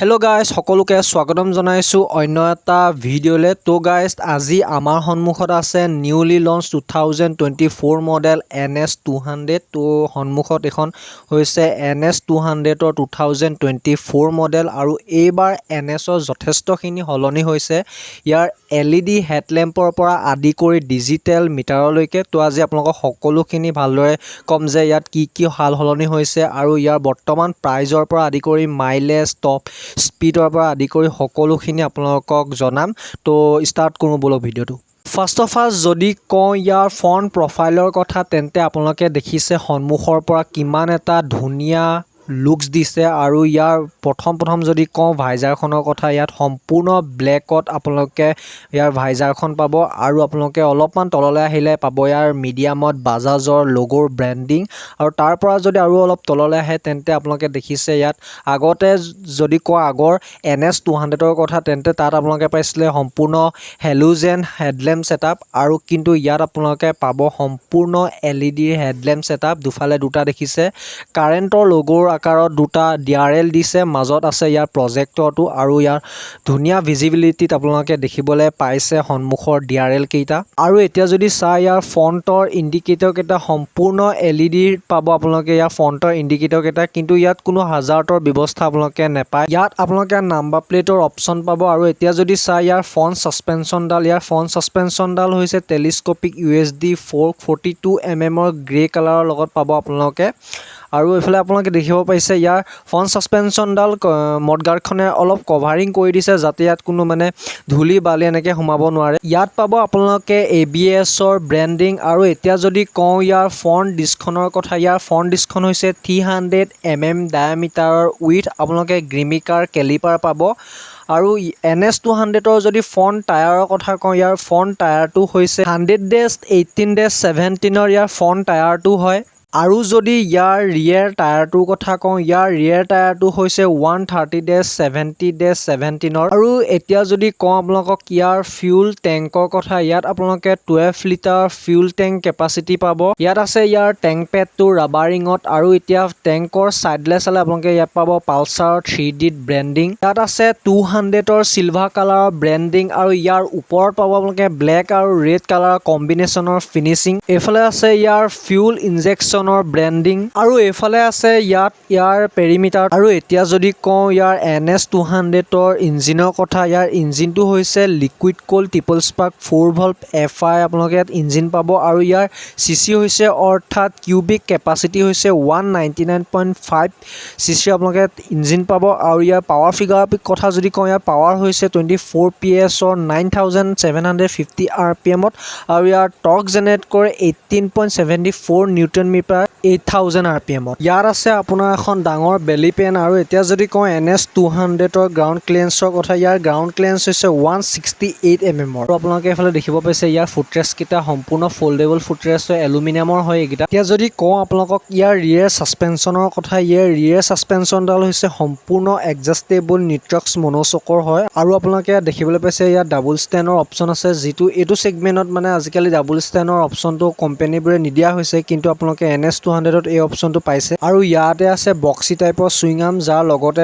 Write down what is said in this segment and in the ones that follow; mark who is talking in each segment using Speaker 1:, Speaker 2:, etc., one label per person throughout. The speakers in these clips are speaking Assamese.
Speaker 1: হেল্ল' গাইজ সকলোকে স্বাগতম জনাইছোঁ অন্য এটা ভিডিঅ'লৈ। তো গাইজ আজি আমাৰ সন্মুখত আছে নিউলি লঞ্চ 2024 মডেল NS200। তো সন্মুখত এখন হৈছে NS200ৰ 2024 মডেল আৰু এইবাৰ NSৰ যথেষ্টখিনি সলনি হৈছে ইয়াৰ LED হেডলেম্পৰ পৰা আদি কৰি ডিজিটেল মিটাৰলৈকে। তো আজি আপোনালোকক সকলোখিনি ভালদৰে ক'ম যে ইয়াত কি সাল সলনি হৈছে আৰু ইয়াৰ বৰ্তমান প্ৰাইজৰ পৰা আদি কৰি মাইলেজ টপ স্পীডৰ পৰা আদি কৰি সকলোখিনি আপোনালোকক জনাম। তো ষ্টাৰ্ট কৰোঁ বলক ভিডিঅ'টো। ফাৰ্ষ্ট অফ অল যদি কওঁ ইয়াৰ ফ্ৰণ্ট প্ৰফাইলৰ কথা, তেন্তে আপোনালোকে দেখিছে সন্মুখৰ পৰা কিমান এটা ধুনীয়া লুকছ দিছে আৰু ইয়াৰ প্ৰথম যদি কওঁ ভাইজাৰখনৰ কথা, ইয়াত সম্পূৰ্ণ ব্লেকত আপোনালোকে ইয়াৰ ভাইজাৰখন পাব আৰু আপোনালোকে অলপমান তললৈ আহিলে পাব ইয়াৰ মিডিয়ামত বাজাজৰ লগ'ৰ ব্ৰেণ্ডিং। আৰু তাৰ পৰা যদি আৰু অলপ তললৈ আহে তেন্তে আপোনালোকে দেখিছে ইয়াত আগতে যদি কোৱা আগৰ NS200ৰ কথা, তেন্তে তাত আপোনালোকে পাইছিলে সম্পূৰ্ণ হেলোজেন হেডলেম্প ছেটআপ আৰু কিন্তু ইয়াত আপোনালোকে পাব সম্পূৰ্ণ LED হেডলেম্প ছেটআপ। দুফালে দুটা দেখিছে কাৰেণ্টৰ লগ'ৰ আকাৰত দুটা DRL দিছে, মাজত আছে ইয়াৰ প্ৰজেক্টৰটো আৰু ইয়াৰ ধুনীয়া ভিজিবিলিটিত আপোনালোকে দেখিবলৈ পাইছে সন্মুখৰ DRL কেইটা। আৰু এতিয়া যদি চাই ইয়াৰ ফ্ৰণ্টৰ ইণ্ডিকেটৰ কেইটা সম্পূৰ্ণ LED পাব আপোনালোকে ইয়াৰ ফ্ৰণ্টৰ ইণ্ডিকেটৰ কেইটা, কিন্তু ইয়াত কোনো হাজাৰ্ডৰ ব্যৱস্থা আপোনালোকে নাপায়। ইয়াত আপোনালোকে নাম্বাৰ প্লেটৰ অপশ্যন পাব। আৰু এতিয়া যদি চাই ইয়াৰ ফ্ৰণ্ট ছাছপেনশ্যনডাল হৈছে টেলিস্কোপিক USD 442 mm গ্ৰে কালাৰৰ লগত পাব আপোনালোকে। আৰু এইফালে আপোনালোকে দেখিব পাইছে ইয়াৰ ফ্ৰণ্ট ছাছপেনশ্যনডাল মডগাৰ্ডখনে অলপ কভাৰিং কৰি দিছে যাতে ইয়াত কোনো ধূলি বালি এনেকৈ সোমাব নোৱাৰে। ইয়াত পাব আপোনালোকে ABSৰ ব্ৰেণ্ডিং। আৰু এতিয়া যদি কওঁ ইয়াৰ ফ্ৰণ্ট ডিস্কখনৰ কথা, ইয়াৰ ফ্ৰণ্ট ডিস্কখন হৈছে 300 mm ডায়ামিটাৰৰ উইথ আপোনালোকে গ্ৰিমিকাৰ কেলিপাৰ পাব। আৰু NS200ৰ যদি ফ্ৰণ্ট টায়াৰৰ কথা কওঁ, ইয়াৰ ফ্ৰণ্ট টায়াৰটো হৈছে 100-18-17ৰ ইয়াৰ ফ্ৰণ্ট টায়াৰটো হয়। আৰু যদি ইয়াৰ ৰিয়েৰ টায়াৰটোৰ কথা কওঁ, ইয়াৰ ৰিয়েৰ টায়াৰটো হৈছে 130-70-17ৰ। আৰু এতিয়া যদি কওঁ আপোনালোকক ইয়াৰ ফিউল টেংকৰ কথা, ইয়াত আপোনালোকে 12 লিটাৰ ফিউল টেংক কেপাচিটি পাব। ইয়াত আছে ইয়াৰ টেংক পেডটো ৰাবাৰিঙত। আৰু এতিয়া টেংকৰ ছাইডলৈ চালে আপোনালোকে ইয়াত পাব পালচাৰৰ 3D ব্ৰেণ্ডিং। ইয়াত আছে 200ৰ চিলভাৰ কালাৰৰ ব্ৰেণ্ডিং আৰু ইয়াৰ ওপৰত পাব আপোনালোকে ব্লেক আৰু ৰেড কালাৰৰ কম্বিনেশ্যনৰ ফিনিচিং। এইফালে আছে ইয়াৰ ফিউল ইনজেকশ্যনৰ ব্ৰেণ্ডিং আৰু এইফালে আছে ইয়াৰ পেৰিমিটাৰ। আৰু এতিয়া যদি কওঁ ইয়াৰ NS200ৰ ইঞ্জিনৰ কথা, ইয়াৰ ইঞ্জিনটো হৈছে liquid cold triple spark 4 volt FI আপোনালোকে ইয়াত ইঞ্জিন পাব। আৰু ইয়াৰ CC হৈছে অৰ্থাৎ কিউবিক কেপাচিটি হৈছে 199.5 CC আপোনালোকে ইঞ্জিন পাব। আৰু ইয়াৰ পাৱাৰ ফিগাৰৰ কথা যদি কওঁ, ইয়াৰ পাৱাৰ হৈছে 24 PS-ৰ 9750 RPM-ত আৰু ইয়াৰ টৰ্ক জেনেৰেট কৰে 18.74 নিউটন মিটাৰ 8000 RPM-ত। ইয়াত আছে আপোনাৰ এখন ডাঙৰ বেলি পেন। আৰু এতিয়া যদি কওঁ NS200ৰ গ্ৰাউণ্ড ক্লিয়াৰেঞ্চৰ কথা, ইয়াৰ গ্ৰাউণ্ড ক্লিয়াৰেঞ্চ হৈছে 168 mm-ৰ। আৰু আপোনালোকে এইফালে দেখিব পাইছে ইয়াৰ ফুটৰেষ্টকেইটা সম্পূৰ্ণ ফল্ডেবল ফুটৰেষ্ট হয়, এলুমিনিয়ামৰ হয় এইকেইটা। এতিয়া যদি কওঁ আপোনালোকক ইয়াৰ ৰিয়েৰ ছাছপেনশ্যনৰ কথা, ইয়াৰ ৰিয়েৰ ছাছপেনশ্যনডাল হৈছে সম্পূৰ্ণ এডজাষ্টেবল নিট্ৰক্স মনোচকৰ হয়। আৰু আপোনালোকে দেখিবলৈ পাইছে ইয়াত ডাবল ষ্টেণ্ডৰ অপশ্যন আছে, যিটো এইটো ছেগমেণ্টত আজিকালি ডাবল ষ্টেণ্ডৰ অপশ্যনটো কোম্পানীবোৰে নিদিয়া হৈছে, কিন্তু আপোনালোকে NS200ত এই অপশ্যনটো পাইছে। আৰু ইয়াতে আছে বক্সি টাইপৰ চুইং আৰ্ম, যাৰ লগতে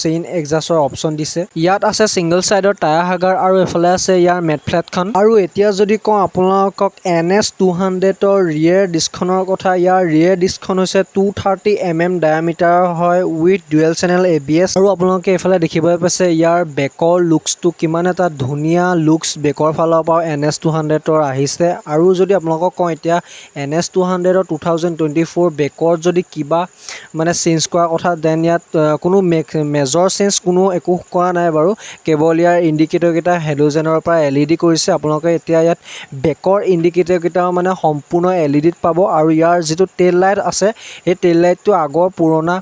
Speaker 1: চেইন এক্সাষ্টৰ অপশ্যন দিছে। ইয়াত আছে ছিংগল চাইডৰ টায়াৰ হাগাৰ আৰু এইফালে আছে ইয়াৰ মেট ফ্লেটখন। আৰু এতিয়া যদি কওঁ আপোনালোকক NS200ৰ ৰিয়েৰ ডিস্কখনৰ কথা, ইয়াৰ ৰিয়েৰ ডিস্কখন হৈছে 230 mm ডায়ামিটাৰৰ হয় উইথ ডুৱেল চেনেল ABS। আৰু আপোনালোকে এইফালে দেখিবলৈ পাইছে ইয়াৰ বেকৰ লুকছটো কিমান এটা ধুনীয়া লুকছ বেকৰ ফালৰ পৰা NS200ৰ আহিছে। আৰু যদি আপোনালোকক কওঁ এতিয়া NS200ৰ 2024 বেকৰ যদি কিবা চেঞ্জ কৰাৰ কথা, দেন ইয়াত কোনো মেজৰ চেঞ্জ একো কৰা নাই বাৰু, কেৱল ইয়াৰ ইণ্ডিকেটৰকেইটা হেলোজেনৰ পৰা LED কৰিছে। আপোনালোকে এতিয়া ইয়াত বেকৰ ইণ্ডিকেটৰকেইটাও সম্পূৰ্ণ LEDত পাব। আৰু ইয়াৰ যিটো টেইল লাইট আছে, সেই টেইল লাইটটো আগৰ পুৰণা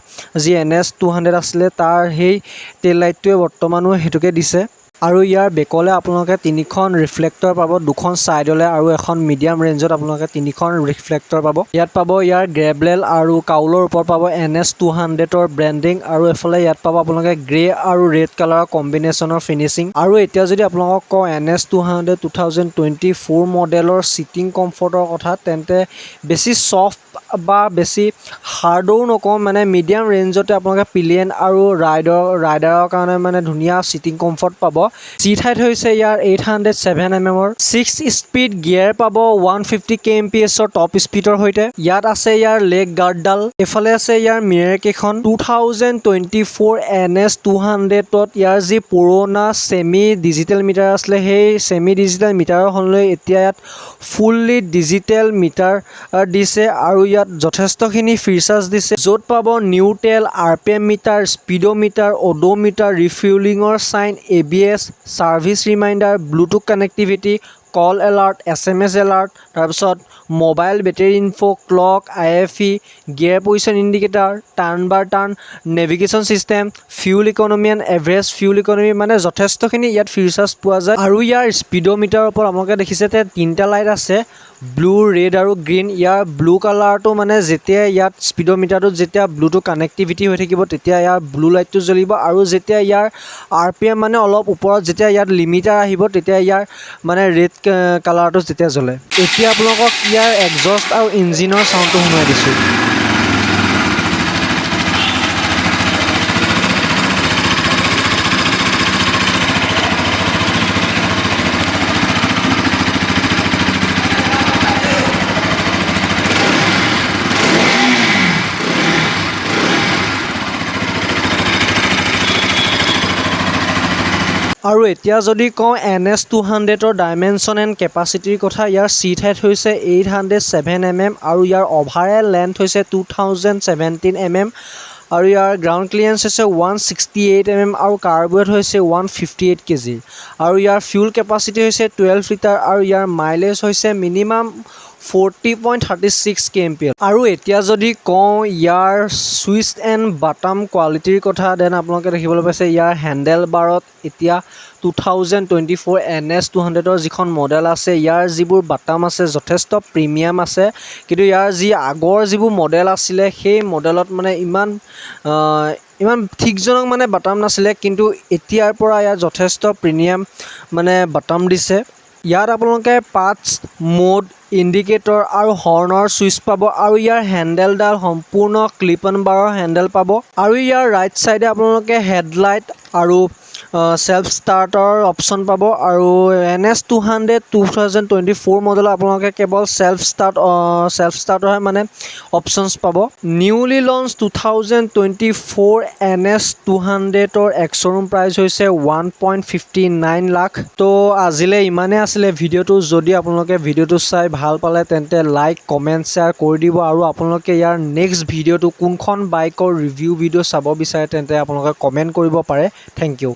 Speaker 1: যি NS200 আছিলে তাৰ সেই টেইল লাইটটোৱে বৰ্তমানো সেইটোকে দিছে। আৰু ইয়াৰ বেকলৈ আপোনালোকে 3খন ৰিফ্লেক্টৰ পাব, 2খন ছাইডলৈ আৰু এখন মিডিয়াম ৰেঞ্জত আপোনালোকে 3খন ৰিফ্লেক্টৰ পাব। ইয়াত পাব ইয়াৰ গ্ৰেবলেল আৰু কাউলৰ ওপৰত পাব NS200ৰ ব্ৰেণ্ডিং। আৰু এইফালে ইয়াত পাব আপোনালোকে গ্ৰে আৰু ৰেড কালাৰৰ কম্বিনেশ্যনৰ ফিনিচিং। আৰু এতিয়া যদি আপোনালোকক কওঁ NS200 2024 মডেলৰ ছিটিং কমফৰ্টৰ কথা, তেন্তে বেছি ছফ্ট বা বেছি হাৰ্ডো নকওঁ মানে মিডিয়াম ৰেঞ্জতে আপোনালোকে পিলিয়ন আৰু ৰাইডাৰৰ কাৰণে মানে ধুনীয়া চিটিং কমফৰ্ট পাব। চিট হাইট হৈছে ইয়াৰ 807 mm, 6 স্পীড গিয়াৰ পাব 150 kmph টপ স্পীডৰ সৈতে। ইয়াত আছে ইয়াৰ লেগ গাৰ্ডডাল, এইফালে আছে ইয়াৰ মিৰৰ কেইখন। 2024 NS200ত ইয়াৰ যি পুৰণা ছেমি ডিজিটেল মিটাৰ আছিলে সেই ছেমি ডিজিটেল মিটাৰৰ সলনি এতিয়া ইয়াত ফুললি ডিজিটেল মিটাৰ দিছে আৰু ইয়াত যথেষ্টখিনি ফিচাৰ্ছ দিছে, য'ত পাব neutral, RPM meter, speedometer, odometer, ৰিফিউলিঙৰ sign, ABS, service reminder, Bluetooth connectivity, call alert, SMS alert, তাৰপিছত mobile battery info, clock, IFE, gear position indicator, turn by turn, navigation system, fuel economy and average fuel economy, মানে যথেষ্টখিনি ইয়াত ফিচাৰ্ছ পোৱা যায়। আৰু ইয়াৰ স্পীডোমিটাৰৰ ওপৰত আপোনালোকে দেখিছে যে 3টা লাইট আছে, ব্লু, ৰেড আৰু গ্ৰীণ। ইয়াৰ ব্লু কালাৰটো মানে যেতিয়া ইয়াত স্পীডোমিটাৰটোত যেতিয়া ব্লুটুথ কানেক্টিভিটি হৈ থাকিব তেতিয়া ইয়াৰ ব্লু লাইটটো জ্বলিব, আৰু যেতিয়া ইয়াৰ RPM মানে অলপ ওপৰত যেতিয়া ইয়াত লিমিটাৰ আহিব তেতিয়া ইয়াৰ মানে ৰেড কালাৰটো যেতিয়া জ্বলে। এতিয়া আপোনালোকক ইয়াৰ এক্সজষ্ট আৰু ইঞ্জিনৰ চাউণ্ডটো শুনাই দিছোঁ। আৰু এতিয়া যদি কওঁ NS200ৰ ডাইমেনশ্যন এণ্ড কেপাচিটিৰ কথা, ইয়াৰ চিট হাইট হৈছে 807 mm আৰু ইয়াৰ অভাৰঅল লেন্থ হৈছে 2017 mm আৰু ইয়াৰ গ্ৰাউণ্ড ক্লিয়াৰেঞ্চ হৈছে 168 mm আৰু কাৰ্বৱেট হৈছে 158 kg আৰু ইয়াৰ ফিউল কেপাচিটি হৈছে 12 লিটাৰ আৰু ইয়াৰ মাইলেজ হৈছে মিনিমাম 40.36 kmph। আৰু এতিয়া যদি কওঁ ইয়াৰ ছুইচ এণ্ড বাটাম কোৱালিটিৰ কথা, দেন আপোনালোকে দেখিবলৈ পাইছে ইয়াৰ হেণ্ডেল বাৰত এতিয়া 2024 NS200ৰ যিখন মডেল আছে ইয়াৰ যিবোৰ বাটাম আছে যথেষ্ট প্ৰিমিয়াম আছে, কিন্তু ইয়াৰ যি আগৰ যিবোৰ মডেল আছিলে সেই মডেলত মানে ইমান ঠিকজনক মানে বাটাম নাছিলে, কিন্তু এতিয়াৰ পৰা ইয়াৰ যথেষ্ট প্ৰিমিয়াম মানে বাটাম দিছে। ইয়াত আপোনালোকে পাঁচ মোড, ইণ্ডিকেটৰ আৰু হৰ্ণৰ ছুইচ পাব আৰু ইয়াৰ হেণ্ডেলডাল সম্পূৰ্ণ ক্লিপ অন বাৰৰ হেণ্ডেল পাব আৰু ইয়াৰ ৰাইট ছাইডে আপোনালোকে হেডলাইট আৰু সেল্ফ ষ্টাৰ্টৰ অপশ্যন পাব। আৰু NS200 2024 মডেলত আপোনালোকে কেৱল সেল্ফ ষ্টাৰ্টৰহে মানে অপশ্যনছ পাব। নিউলি লঞ্চ 2024 NS200ৰ এক্স-শ্ব'ৰুম প্ৰাইচ হৈছে 1.59 লাখ। তো আজিলৈ ইমানেই আছিলে ভিডিঅ'টো। যদি আপোনালোকে ভিডিঅ'টো চাই ভাল পালে তেন্তে লাইক, কমেণ্ট, শ্বেয়াৰ কৰি দিব আৰু আপোনালোকে ইয়াৰ নেক্সট ভিডিঅ'টো কোনখন বাইকৰ ৰিভিউ ভিডিঅ' চাব বিচাৰে তেন্তে আপোনালোকে কমেণ্ট কৰিব পাৰে। Thank U.